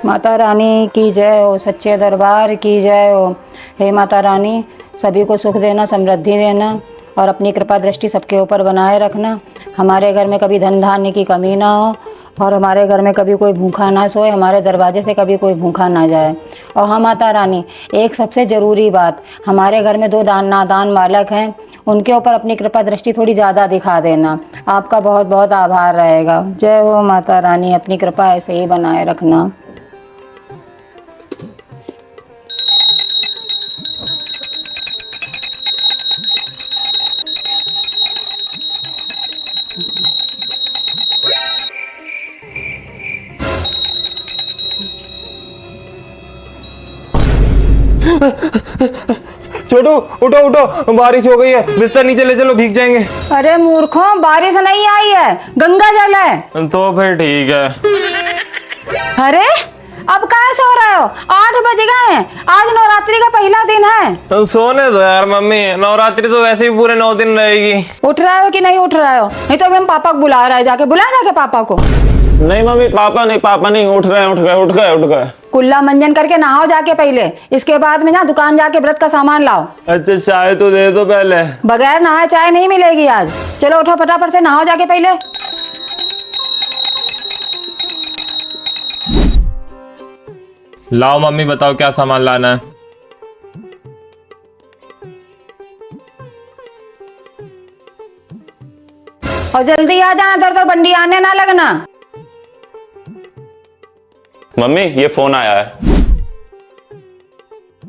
माता रानी की जय हो, सच्चे दरबार की जय हो। हे माता रानी, सभी को सुख देना, समृद्धि देना और अपनी कृपा दृष्टि सबके ऊपर बनाए रखना। हमारे घर में कभी धन धान्य की कमी ना हो और हमारे घर में कभी कोई भूखा ना सोए, हमारे दरवाजे से कभी कोई भूखा ना जाए। और हाँ माता रानी, एक सबसे ज़रूरी बात, हमारे घर में दो नादान बालक हैं, उनके ऊपर अपनी कृपा दृष्टि थोड़ी ज़्यादा दिखा देना। आपका बहुत बहुत आभार रहेगा। जय हो माता रानी, अपनी कृपा ऐसे ही बनाए रखना। छोटू उठो उठो, बारिश हो गई है, बिस्तर नीचे ले चलो, भीग जाएंगे। अरे मूर्खों, बारिश नहीं आई है, गंगा जल है। तो फिर ठीक है। अरे अब कहाँ सो रहे हो? 8 बज गए हैं, आज नवरात्रि का पहला दिन है। तो सोने दो यार मम्मी, नवरात्रि तो वैसे ही पूरे 9 दिन रहेगी। उठ रहे हो कि नहीं उठ रहे हो? नहीं तो अभी हम पापा को बुला रहे हैं, जाके पापा को। नहीं मम्मी, पापा नहीं, उठ गए। कुल्ला मंजन करके नहाओ जाके पहले, इसके बाद में ना दुकान जाके व्रत का सामान लाओ। अच्छा चाय तो दे दो पहले। बगैर नहाए चाय नहीं मिलेगी आज। चलो उठो फटाफट से, नहाओ जाके पहले। लाओ मम्मी, बताओ क्या सामान लाना है। और जल्दी आ जाना, दर दर बंडी आने ना लगना। मम्मी ये फोन आया है।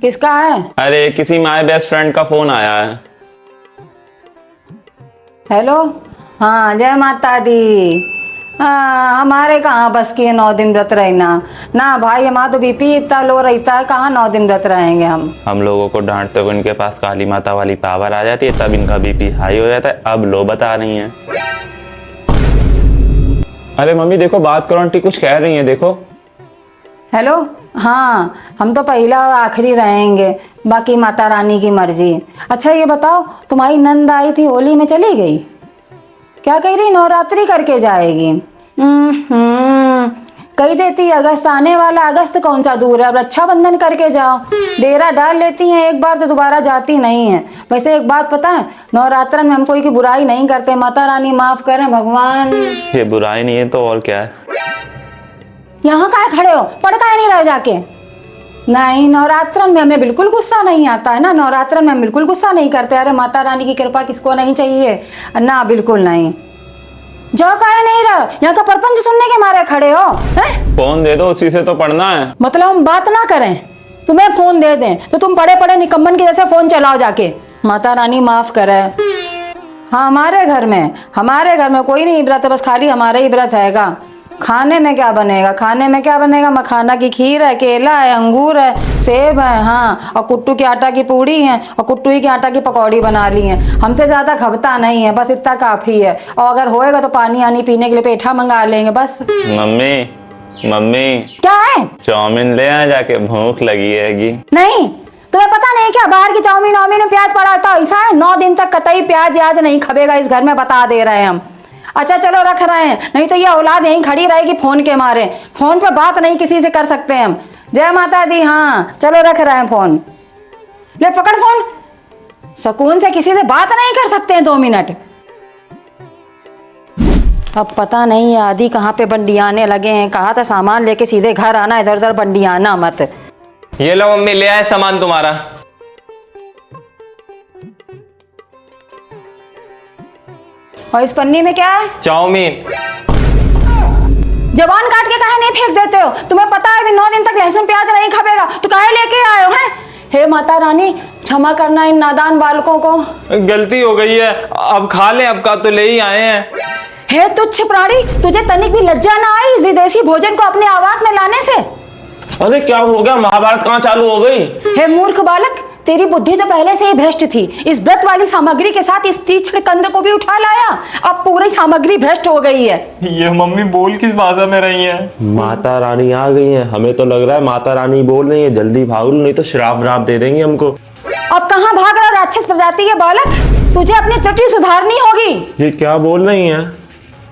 किसका है? अरे किसी माय बेस्ट फ्रेंड का फोन आया है। हेलो, हाँ जय माता दी। हमारे कहाँ बस की 9 दिन व्रत रहना ना भाई, हमारा तो बीपी इतना लो रहता है, कहाँ 9 दिन व्रत रहेंगे हम लोगों को डांटते हुए इनके पास काली माता वाली पावर आ जाती है, तब इनका बीपी हाई हो जाता है। अब लो बता रही हैं। अरे मम्मी देखो, बात करो, आंटी कुछ कह रही हैं, देखो। हेलो, हाँ हम तो पहला और आखिरी रहेंगे, बाकी माता रानी की मर्जी। अच्छा ये बताओ, तुम्हारी नंद आई थी, होली में चली गई? क्या कह रही? नवरात्रि करके जाएगी। कही देती अगस्त आने वाला, अगस्त कौन सा दूर है, अब रक्षाबंधन करके जाओ। डेरा डाल लेती हैं एक बार तो दोबारा जाती नहीं है। वैसे एक बात पता है, नवरात्र में हम कोई की बुराई नहीं करते, माता रानी माफ करें भगवान। ये बुराई नहीं है तो और क्या है। यहाँ काहे खड़े हो, पढ़ काहे नहीं रहे जाके? नहीं, नवरात्र में हमें बिल्कुल गुस्सा नहीं आता है ना, नवरात्र में हम बिल्कुल गुस्सा नहीं करते। अरे माता रानी की कृपा किसको नहीं चाहिए ना, बिल्कुल नहीं। जो काहे नहीं रहो, यहाँ का परपंच सुनने के मारे खड़े हो हैं? फोन दे दो, उसी से तो पढ़ना है। मतलब हम बात ना करें, तुम्हें फोन दे दें तो तुम पड़े पड़े निकम्मन के जैसे फोन चलाओ जाके। माता रानी माफ करे। हाँ हमारे घर में कोई नहीं व्रत, बस खाली हमारा ही व्रत हैगा। खाने में क्या बनेगा? मखाना की खीर है, केला है, अंगूर है, सेब है, हाँ, और कुट्टू के आटा की पूड़ी है और कुट्टू ही के आटा की पकौड़ी बना ली है। हमसे ज्यादा खबता नहीं है, बस इतना काफी है। और अगर होएगा तो पानी आनी पीने के लिए पेठा मंगा लेंगे बस। मम्मी क्या है? चाउमीन ले आ जाके, भूख लगी हैगी। नहीं, तुम्हें पता नहीं क्या बाहर की चाउमीन में प्याज पड़ा था? ऐसा है 9 दिन तक कतई प्याज याज नहीं खबेगा इस घर में, बता दे रहे हैं हम। अच्छा चलो रख रहे हैं, नहीं तो ये औलाद यहीं खड़ी रहेगी फोन के मारे। फोन पे बात नहीं किसी से कर सकते हम। जय माता दी। हाँ चलो रख रहे हैं फोन। ले पकड़ फोन, सुकून से किसी से बात नहीं कर सकते हैं 2 मिनट। अब पता नहीं आदि कहाँ पे बंडियाने लगे हैं। कहा था सामान लेके सीधे घर आना, इधर उधर बंडियाना मत। ये लो मम्मी, ले आए सामान तुम्हारा। और इस पन्नी में क्या है? चाउमीन। जबान काट के काहे नहीं फेंक देते हो? तुम्हें पता है अभी 9 दिन तक लहसुन प्याज नहीं खाएगा तो काहे लेके आए हो हैं? हे माता रानी क्षमा करना इन नादान बालकों को। गलती हो गई है, अब खा लें, अब का तो ले ही आए हैं। हे तुच्छ प्राणी, तुझे तनिक भी लज्जा ना आई इस विदेशी भोजन को अपने आवास में लाने से? अरे क्या हो गया, महाभारत कहाँ चालू हो गई? हे मूर्ख बालक, तेरी बुद्धि तो पहले से ही भ्रष्ट थी। इस व्रत वाली सामग्री के साथ इस तीक्ष्ण कंद को भी उठा लाया, अब पूरी सामग्री भ्रष्ट हो गई है। ये मम्मी बोल किस भाषा में रही हैं? माता रानी आ गई हैं, हमें तो लग रहा है माता रानी बोल रही है, जल्दी भाग लो नहीं तो श्राप दे देंगे हमको। अब कहाँ भाग रहा राक्षस प्रजाति के बालक, तुझे अपनी त्रुटि सुधारनी होगी। ये क्या बोल रही हैं?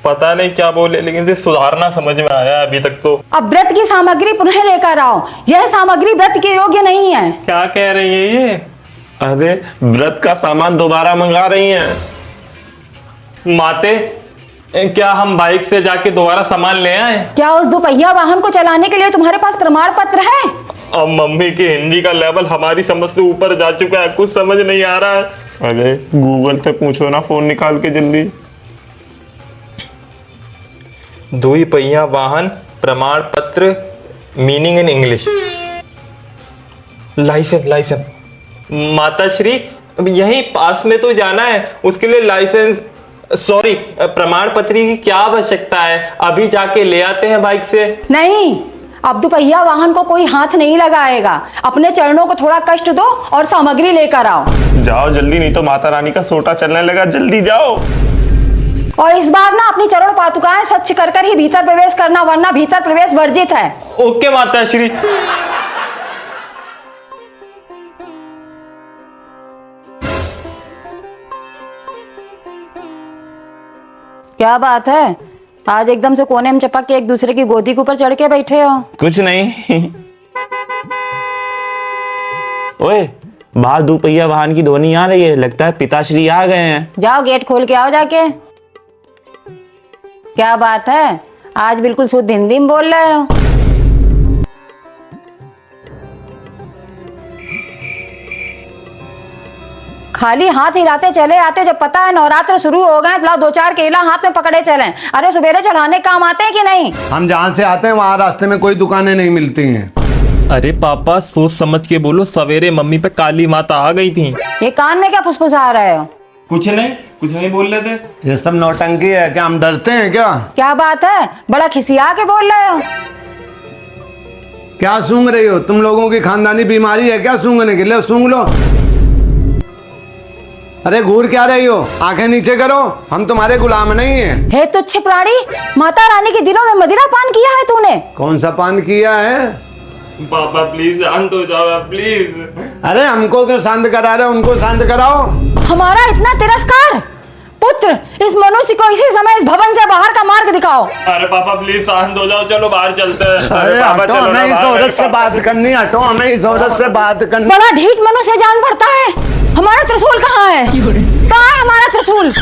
पता नहीं क्या बोले, लेकिन इसे सुधारना समझ में आया अभी तक तो। अब व्रत की सामग्री पुनः लेकर आओ, यह सामग्री व्रत के योग्य नहीं है। क्या कह रही है ये? अरे व्रत का सामान दोबारा मंगा रही हैं। माते, क्या हम बाइक से जाके दोबारा सामान ले आए? क्या उस दोपहिया वाहन को चलाने के लिए तुम्हारे पास प्रमाण पत्र है? अब मम्मी की हिंदी का लेवल हमारी समझ से ऊपर जा चुका है, कुछ समझ नहीं आ रहा है। अरे गूगल से पूछो ना, फोन निकाल के जल्दी। दुई पहिया वाहन प्रमाण पत्र, मीनिंग इन इंग्लिश, लाइसेंस। माता श्री, यहीं पास में तो जाना है, उसके लिए लाइसेंस सॉरी प्रमाण पत्र की क्या आवश्यकता है? अभी जाके ले आते हैं बाइक से। नहीं, अब दोपहिया वाहन को कोई हाथ नहीं लगाएगा। अपने चरणों को थोड़ा कष्ट दो और सामग्री लेकर आओ। जाओ जल्दी, नहीं तो माता रानी का सोटा चलने लगा। जल्दी जाओ। और इस बार ना अपनी चरण पादुकाएं स्वच्छ कर कर ही भीतर प्रवेश करना, वरना भीतर प्रवेश वर्जित है। ओके माता श्री। क्या बात है, आज एकदम से कोने में चपक के एक दूसरे की गोदी के ऊपर चढ़ के बैठे हो? कुछ नहीं। ओए, बाहर दोपहिया वाहन की ध्वनि आ रही है, लगता है पिताश्री आ गए हैं। जाओ गेट खोल के आओ जाके। क्या बात है, आज बिल्कुल शुद्ध हिंदी में बोल रहे हो। खाली हाथ हिलाते चले आते, जब पता है नवरात्र शुरू हो गए तो लाओ 2-4 केला हाथ में पकड़े चलें। अरे सवेरे चढ़ाने काम आते हैं कि नहीं? हम जहाँ से आते हैं वहाँ रास्ते में कोई दुकानें नहीं मिलती हैं। अरे पापा सोच समझ के बोलो, सवेरे मम्मी पे काली माता आ गई थी। ये कान में क्या फुसफुसा रहे हो? कुछ नहीं बोल रहे थे। ये सब नौटंकी है क्या? हम डरते हैं क्या? क्या बात है, बड़ा खिसिया के बोल रहे हो? क्या सूंघ रही हो? तुम लोगों की खानदानी बीमारी है क्या सूंघने के लिए? सूंघ लो। अरे घूर क्या रही हो? आंखें नीचे करो, हम तुम्हारे गुलाम नहीं हैं। हे तुच्छ प्राणी, माता रानी के दिनों में मदिरा पान किया है तूने? कौन सा पान किया है? पापा प्लीज शांत हो जाओ प्लीज। अरे हमको क्यों शांत करा रहे हो? उनको शांत कराओ। हमारा इतना तिरस्कार? पुत्र, इस मनुष्य को इसी समय इस भवन से बाहर का मार्ग दिखाओ। अरे पापा प्लीज शांत हो जाओ, चलो बाहर चलते हैं। अरे पापा हटो, चलो हमें ना इस बाहर, औरत से बात करनी। हटो, हमें इस औरत से बात करनी। बड़ा ढीठ मनुष्य जान पड़ता है। हमारा त्रिशूल कहाँ है? कहाँ है हमारा त्रिशूल?